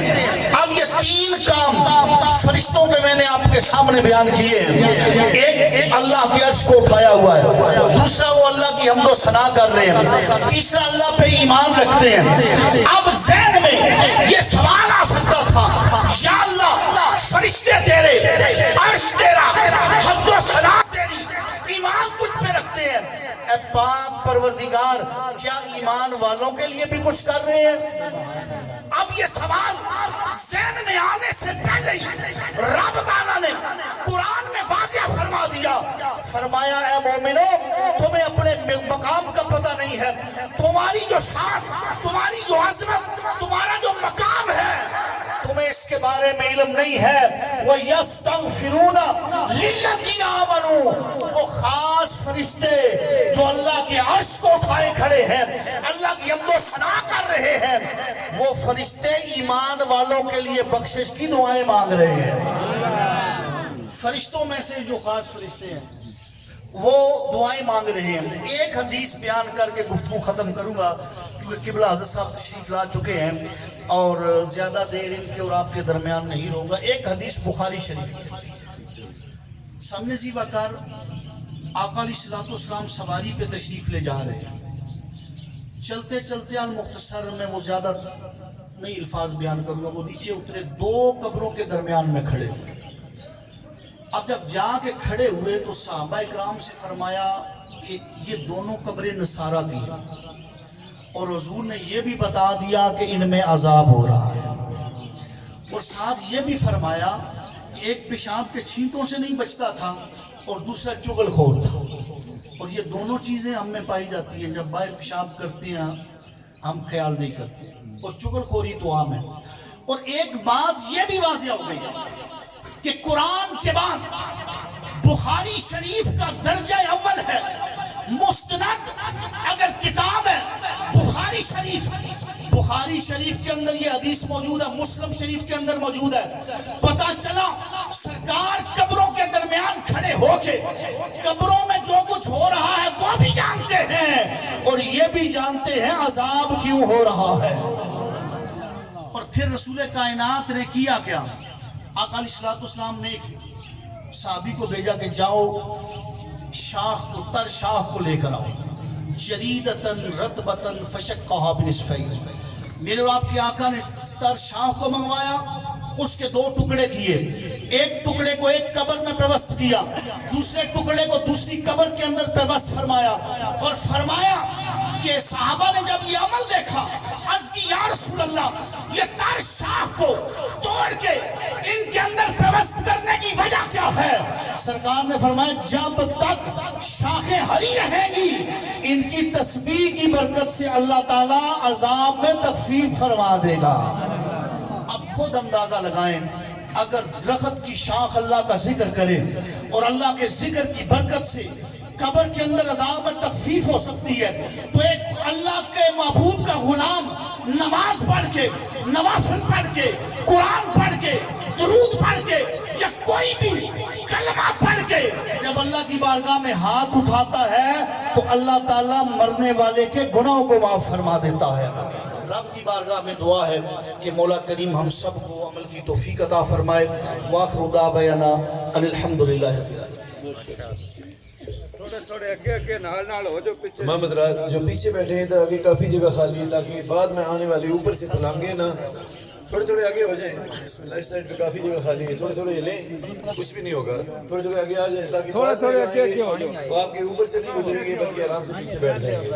ہیں۔ اب یہ تین کام فرشتوں کے میں نے آپ کے سامنے بیان کیے ہیں۔ ایک اللہ کے عرش کو اٹھایا ہوا ہے، دوسرا وہ اللہ کی حمد و ثنا کر رہے ہیں، تیسرا اللہ پہ ایمان رکھتے ہیں۔ اب ذہن میں یہ سوال آ سکتا تھا، یا اللہ فرشتے تیرے، عرش تیرا، حمد و ثنا تیری، ایمان کچھ پہ رکھتے ہیں، اے پاک پروردگار کیا ایمان والوں کے لیے بھی کچھ کر رہے ہیں؟ اب یہ سوال ذہن میں آنے سے پہلے ہی رب تعالیٰ نے قرآن میں واضح فرما دیا، فرمایا اے مومنو تمہیں اپنے مقام کا پتہ نہیں ہے، تمہاری جو شان، تمہاری جو عظمت، تمہارا جو مقام ہے تمہیں اس کے بارے میں علم نہیں ہے۔ وَيَسْتَغْفِرُونَ لِلَّذِينَ آمَنُوا، وہ خاص فرشتے جو اللہ کے عرش کو اٹھائے کھڑے ہیں، اللہ کی حمد و ثنا کر رہے ہیں، وہ فرشتے ایمان والوں کے لیے بخشش کی دعائیں مانگ رہے ہیں۔ فرشتوں میں سے جو خاص فرشتے ہیں وہ دعائیں مانگ رہے ہیں۔ ایک حدیث بیان کر کے گفتگو ختم کروں گا کیونکہ قبلہ حضرت صاحب تشریف لا چکے ہیں اور زیادہ دیر ان کے اور آپ کے درمیان نہیں رہوں گا۔ ایک حدیث بخاری شریف کی، سامنے زی وقار آقا علیہ السلام سواری پہ تشریف لے جا رہے ہیں، چلتے چلتے المختصر میں وہ زیادہ نہیں الفاظ بیان کروں گا، وہ نیچے اترے، دو قبروں کے درمیان میں کھڑے ہوئے۔ اب جب جا کے کھڑے ہوئے تو صحابہ اکرام سے فرمایا کہ یہ دونوں قبریں نصارہ کی ہیں، اور حضور نے یہ بھی بتا دیا کہ ان میں عذاب ہو رہا ہے، اور ساتھ یہ بھی فرمایا کہ ایک پیشاب کے چھینٹوں سے نہیں بچتا تھا اور دوسرا چغل خور تھا، اور یہ دونوں چیزیں ہم میں پائی جاتی ہیں، جب باہر پیشاب کرتے ہیں ہم خیال نہیں کرتے، اور چغل خوری تو عام ہے۔ اور ایک بات یہ بھی واضح ہو گئی کہ قرآن کے بعد بخاری شریف کا درجہ اول ہے، مستند اگر کتاب ہے بخاری شریف، بخاری شریف کے اندر یہ حدیث موجود ہے، مسلم شریف کے اندر موجود ہے۔ پتہ چلا سرکار قبروں کے درمیان کھڑے ہو کے قبروں میں جو کچھ ہو رہا ہے وہ بھی جانتے ہیں، اور یہ بھی جانتے ہیں عذاب کیوں ہو رہا ہے۔ اور پھر رسول کائنات نے کیا کیا؟ آقا علیہ السلام نے ایک صحابی کو بھیجا کہ جاؤ شاخ کو، تر شاخ کو لے کر آؤ، جریدتن رطبتن فشقھا بنصفین، میرے اور آپ کے آقا نے تر شاخ کو منگوایا، اس کے دو ٹکڑے کیے، ایک ٹکڑے کو ایک قبر میں پیوست کیا، دوسرے ٹکڑے کو دوسری قبر کے اندر پیوست فرمایا، اور فرمایا کہ صحابہ نے جب یہ عمل دیکھا عرض کی یا رسول اللہ یہ تر شاخ کو توڑ کے ان کے اندر پیوست کرنے کی وجہ کیا ہے؟ سرکار نے فرمایا جب تک شاخیں ہری رہیں گی ان کی تسبیح کی برکت سے اللہ تعالیٰ عذاب میں تخفیف فرما دے گا۔ اب خود اندازہ لگائیں، اگر درخت کی شاخ اللہ کا ذکر کرے اور اللہ کے ذکر کی برکت سے قبر کے اندر عذاب میں تخفیف ہو سکتی ہے، تو ایک اللہ کے محبوب کا غلام نماز پڑھ کے، نوافل پڑھ کے، قرآن پڑھ کے، درود پڑھ کے یا کوئی بھی کلمہ پڑھ کے جب اللہ کی بارگاہ میں ہاتھ اٹھاتا ہے تو اللہ تعالیٰ مرنے والے کے گناہوں کو معاف فرما دیتا ہے۔ رب کی بارگاہ میں دعا ہے کہ مولا کریم ہم سب کو عمل کی توفیق عطا فرمائے۔ وآخر دعوانا ان الحمدللہ رب العالمین۔ تھوڑے اگے نال ہو جو پیچھے امام حضرات جو پیچھے بیٹھے ہیں ادھر آگے کافی جگہ خالی ہے تاکہ بعد میں آنے والے اوپر سے تلانگے نہ، تھوڑے آگے ہو جائیں۔ بسم اللہ، اس سائڈ پہ کافی جگہ خالی ہے، تھوڑے لیں، کچھ بھی نہیں ہوگا، تھوڑے آگے آ جائیں تاکہ بعد میں آئیں گے وہ آپ کے اوپر سے نہیں گزریں گے بلکہ آرام سے پیچھے بیٹھ جائیں گے۔